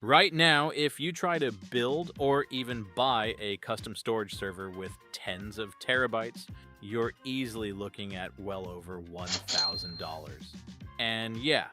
Right now, if you try to build or even buy a custom storage server with tens of terabytes, you're easily looking at well over $1,000. And yeah,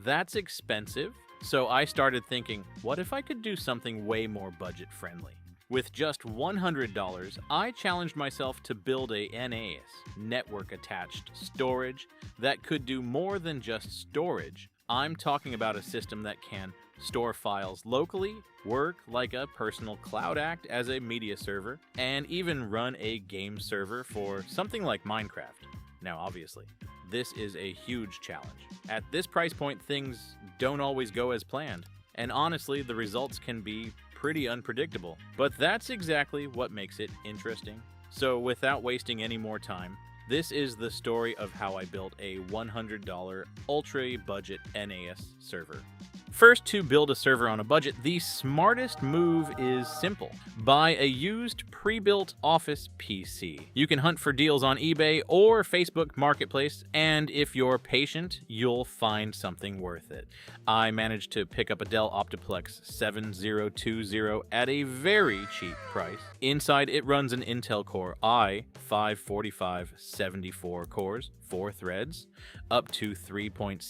that's expensive. So I started thinking, what if I could do something way more budget friendly? With just $100, I challenged myself to build a NAS, network attached storage, that could do more than just storage. I'm talking about a system that can store files locally, work like a personal cloud act as a media server, and even run a game server for something like Minecraft. Now, obviously, this is a huge challenge. At this price point, things don't always go as planned, and honestly, the results can be pretty unpredictable. But that's exactly what makes it interesting. So, without wasting any more time, this is the story of how I built a $100 ultra-budget NAS server. First, to build a server on a budget, the smartest move is simple. Buy a used pre-built office PC. You can hunt for deals on eBay or Facebook Marketplace, and if you're patient, you'll find something worth it. I managed to pick up a Dell Optiplex 7020 at a very cheap price. Inside, it runs an Intel Core i5-45-74 cores, 4 threads, up to 3.6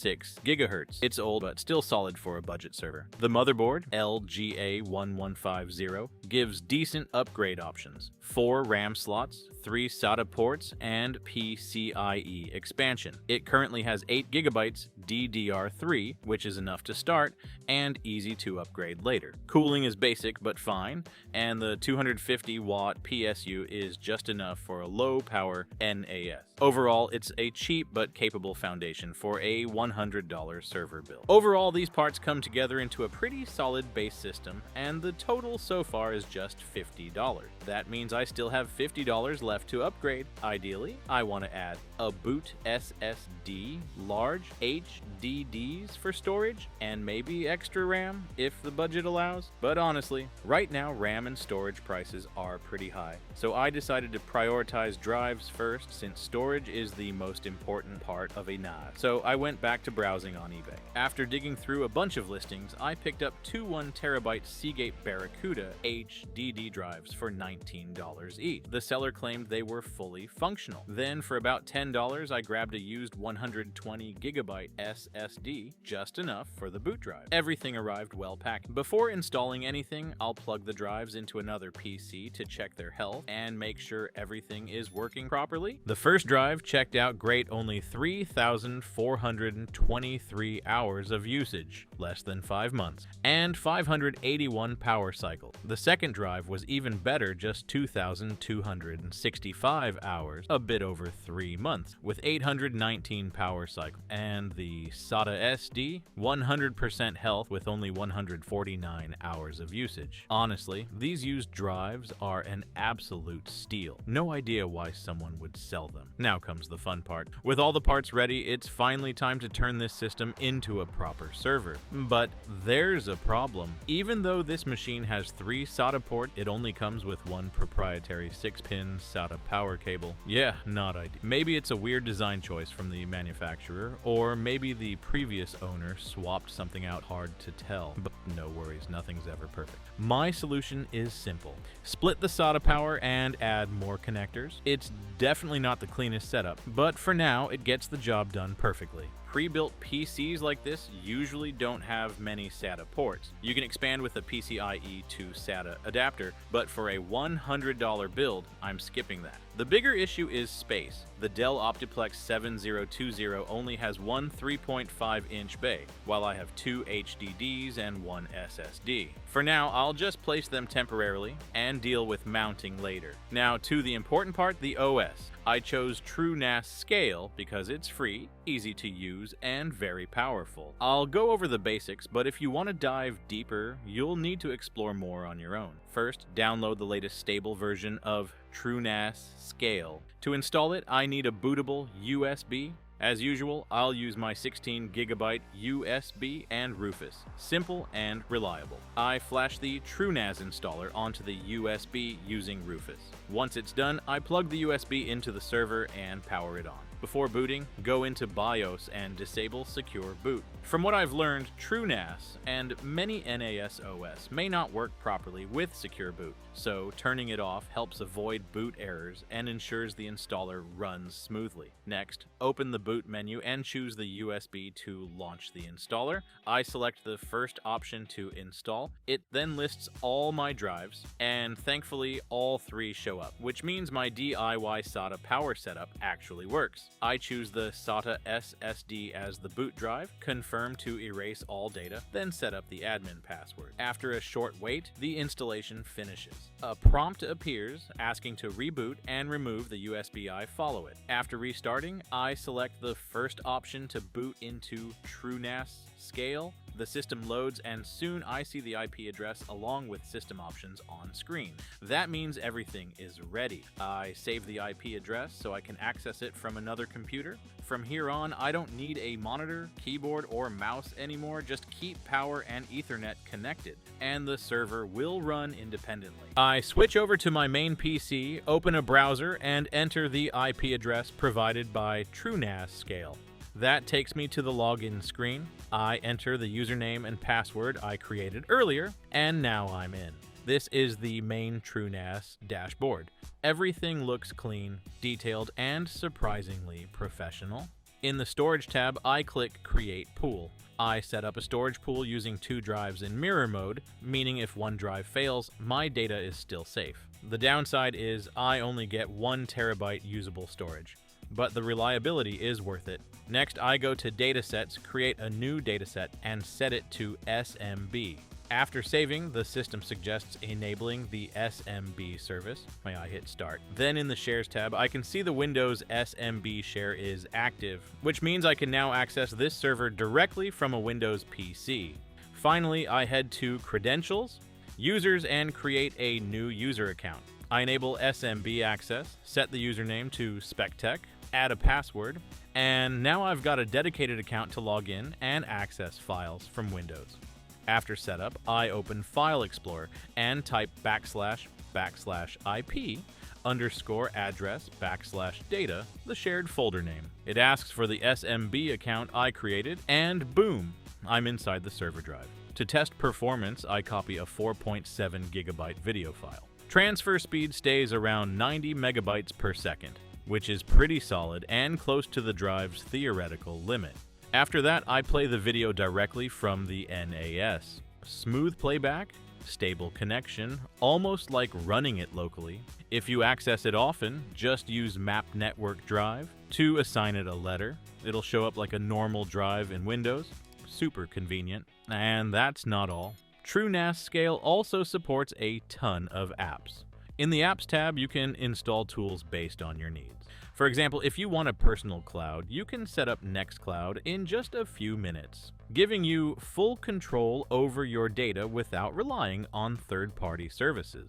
gigahertz. It's old, but still solid for a budget server. The motherboard, LGA1150, gives decent upgrade options. 4 RAM slots, 3 SATA ports, and PCIe expansion. It currently has 8 gigabytes DDR3, which is enough to start, and easy to upgrade later. Cooling is basic but fine, and the 250-watt PSU is just enough for a low-power NAS. Overall, it's a cheap but capable foundation for a $100 server build. Overall, these parts come together into a pretty solid base system, and the total so far is just $50. That means I still have $50 left to upgrade. Ideally, I want to add a boot SSD, large HDDs for storage, and maybe extra RAM if the budget allows. But honestly, right now RAM and storage prices are pretty high, so I decided to prioritize drives first since storage is the most important part of a NAS. So I went back to browsing on eBay. After digging through a bunch of listings, I picked up 2 1TB Seagate Barracuda HDD drives for $19 each. The seller claimed they were fully functional. Then for about $10, I grabbed a used 120GB SSD, just enough for the boot drive. Everything arrived well packed. Before installing anything, I'll plug the drives into another PC to check their health and make sure everything is working properly. The first drive checked out great, only 3,423 hours of usage, less than 5 months, and 581 power cycles. The second drive was even better, just 2,265 hours, a bit over 3 months, with 819 power cycles. And the SATA SD, 100% health with only 149 hours of usage. Honestly, these used drives are an absolute steal. No idea why someone would sell them. Now comes the fun part. With all the parts ready, it's finally time to turn this system into a proper server. But there's a problem. Even though this machine has 3 SATA ports, it only comes with 1 proprietary 6-pin SATA power cable. Yeah, not ideal. Maybe it's a weird design choice from the manufacturer, or maybe the previous owner swapped something out. Hard to tell, but no worries, nothing's ever perfect. My solution is simple. Split the SATA power and add more connectors. It's definitely not the cleanest setup, but for now, it gets the job done perfectly. Pre-built PCs like this usually don't have many SATA ports. You can expand with a PCIe to SATA adapter, but for a $100 build, I'm skipping that. The bigger issue is space. The Dell Optiplex 7020 only has one 3.5-inch bay, while I have 2 HDDs and 1 SSD. For now, I'll just place them temporarily and deal with mounting later. Now to the important part, the OS. I chose TrueNAS Scale because it's free, easy to use, and very powerful. I'll go over the basics, but if you want to dive deeper, you'll need to explore more on your own. First, download the latest stable version of TrueNAS Scale. To install it, I need a bootable USB. As usual, I'll use my 16GB USB and Rufus. Simple and reliable. I flash the TrueNAS installer onto the USB using Rufus. Once it's done, I plug the USB into the server and power it on. Before booting, go into BIOS and disable Secure Boot. From what I've learned, TrueNAS and many NAS OS may not work properly with Secure Boot, so turning it off helps avoid boot errors and ensures the installer runs smoothly. Next, open the boot menu and choose the USB to launch the installer. I select the first option to install. It then lists all my drives, and thankfully all 3 show up, which means my DIY SATA power setup actually works. I choose the SATA SSD as the boot drive, confirm to erase all data, then set up the admin password. After a short wait, the installation finishes. A prompt appears asking to reboot and remove the USB I follow it. After restarting, I select the first option to boot into TrueNAS scale. The system loads and soon I see the IP address along with system options on screen. That means everything is ready. I save the IP address so I can access it from another computer. From here on, I don't need a monitor, keyboard, or mouse anymore. Just keep power and Ethernet connected, and the server will run independently. I switch over to my main PC, open a browser, and enter the IP address provided by TrueNAS scale. That takes me to the login screen. I enter the username and password I created earlier, and now I'm in. This is the main TrueNAS dashboard. Everything looks clean, detailed, and surprisingly professional. In the Storage tab, I click Create Pool. I set up a storage pool using 2 drives in mirror mode, meaning if one drive fails, my data is still safe. The downside is I only get 1 terabyte usable storage, but the reliability is worth it. Next, I go to Datasets, create a new dataset, and set it to SMB. After saving, the system suggests enabling the SMB service. May I hit start? Then in the Shares tab, I can see the Windows SMB share is active, which means I can now access this server directly from a Windows PC. Finally, I head to Credentials, Users, and create a new user account. I enable SMB access, set the username to Spec, add a password, and now I've got a dedicated account to log in and access files from Windows. After setup, I open File Explorer and type /IP_address/data, the shared folder name. It asks for the SMB account I created, and boom, I'm inside the server drive. To test performance, I copy a 4.7 gigabyte video file. Transfer speed stays around 90 megabytes per second, which is pretty solid and close to the drive's theoretical limit. After that, I play the video directly from the NAS. Smooth playback, stable connection, almost like running it locally. If you access it often, just use Map Network Drive to assign it a letter. It'll show up like a normal drive in Windows. Super convenient. And that's not all. TrueNAS Scale also supports a ton of apps. In the Apps tab, you can install tools based on your needs. For example, if you want a personal cloud, you can set up Nextcloud in just a few minutes, giving you full control over your data without relying on third-party services.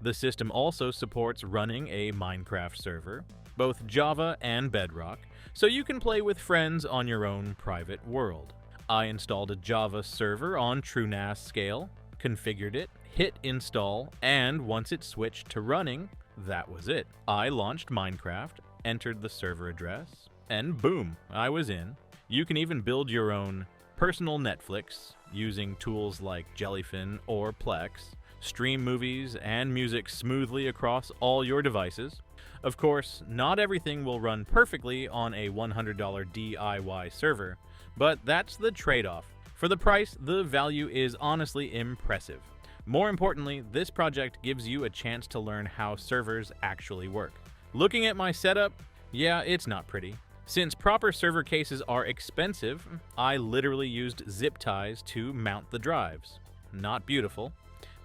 The system also supports running a Minecraft server, both Java and Bedrock, so you can play with friends on your own private world. I installed a Java server on TrueNAS Scale, configured it, hit install, and once it switched to running, that was it. I launched Minecraft, entered the server address, and boom, I was in. You can even build your own personal Netflix using tools like Jellyfin or Plex, stream movies and music smoothly across all your devices. Of course, not everything will run perfectly on a $100 DIY server, but that's the trade-off. For the price, the value is honestly impressive. More importantly, this project gives you a chance to learn how servers actually work. Looking at my setup, yeah, it's not pretty. Since proper server cases are expensive, I literally used zip ties to mount the drives. Not beautiful,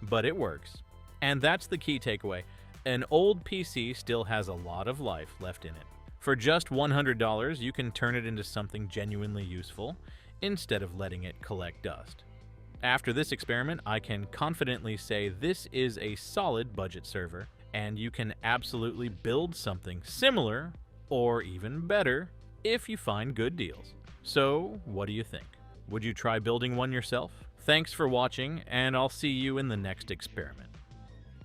but it works. And that's the key takeaway. An old PC still has a lot of life left in it. For just $100, you can turn it into something genuinely useful instead of letting it collect dust. After this experiment, I can confidently say this is a solid budget server, and you can absolutely build something similar or even better if you find good deals. So, what do you think? Would you try building one yourself? Thanks for watching, and I'll see you in the next experiment.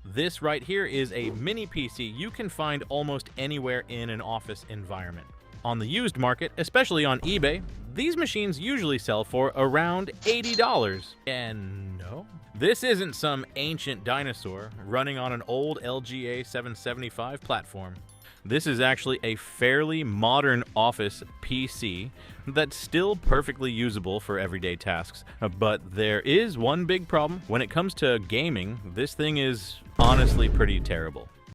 This right here is a mini PC you can find almost anywhere in an office environment. On the used market, especially on eBay, these machines usually sell for around $80. And no, this isn't some ancient dinosaur running on an old LGA 775 platform. This is actually a fairly modern office PC that's still perfectly usable for everyday tasks. But there is one big problem. When it comes to gaming, this thing is honestly pretty terrible.